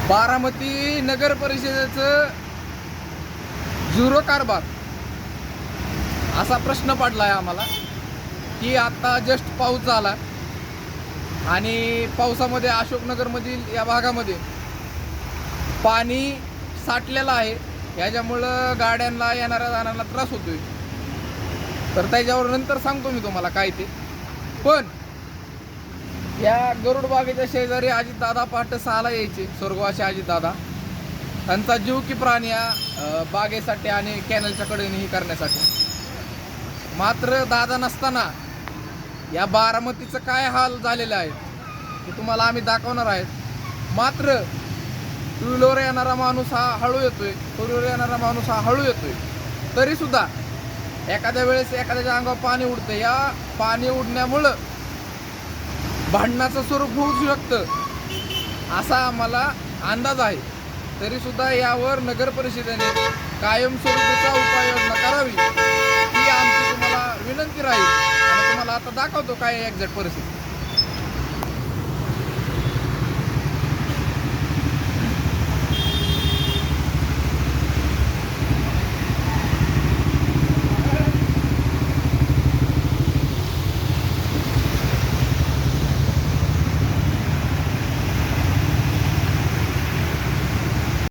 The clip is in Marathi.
बारामती नगर परिषदेचं झिरो कारभार असा प्रश्न पडलाय आम्हाला की आता जस्ट पाऊस झाला आणि पावसामध्ये अशोकनगरमधील या भागामध्ये पाणी साठलेलं आहे. याच्यामुळं गाड्यांना येणाऱ्या जाणाऱ्यांना त्रास होतोय. तर त्याच्यावर नंतर सांगतो मी तुम्हाला काय ते. पण या गरुड बागेच्या शेजारी अजितदादा पहाटे 6ला यायचे, स्वर्गवासी अजितदादा. त्यांचा जीव की प्राण या बागेसाठी आणि कॅनलच्या कडेने करण्यासाठी. मात्र दादा नसताना या बारामतीचं काय हाल झालेलं आहे हे तुम्हाला आम्ही दाखवणार आहेत. मात्र टू व्हीलर येणारा माणूस हा हळू येतोय, फोर व्हीलर येणारा माणूस हा हळू येतोय, तरीसुद्धा एखाद्या वेळेस एखाद्याच्या अंगावर पाणी उडतं. या पाणी उडण्यामुळं भांडणाचं स्वरूप होऊ शकतं असा आम्हाला अंदाज आहे. तरीसुद्धा यावर नगर परिषदेने कायमस्वरूपीचा उपाययोजना करावी ही आमची तुम्हाला विनंती राहील. आणि तुम्हाला आता दाखवतो काय एक्झॅक्ट परिस्थिती.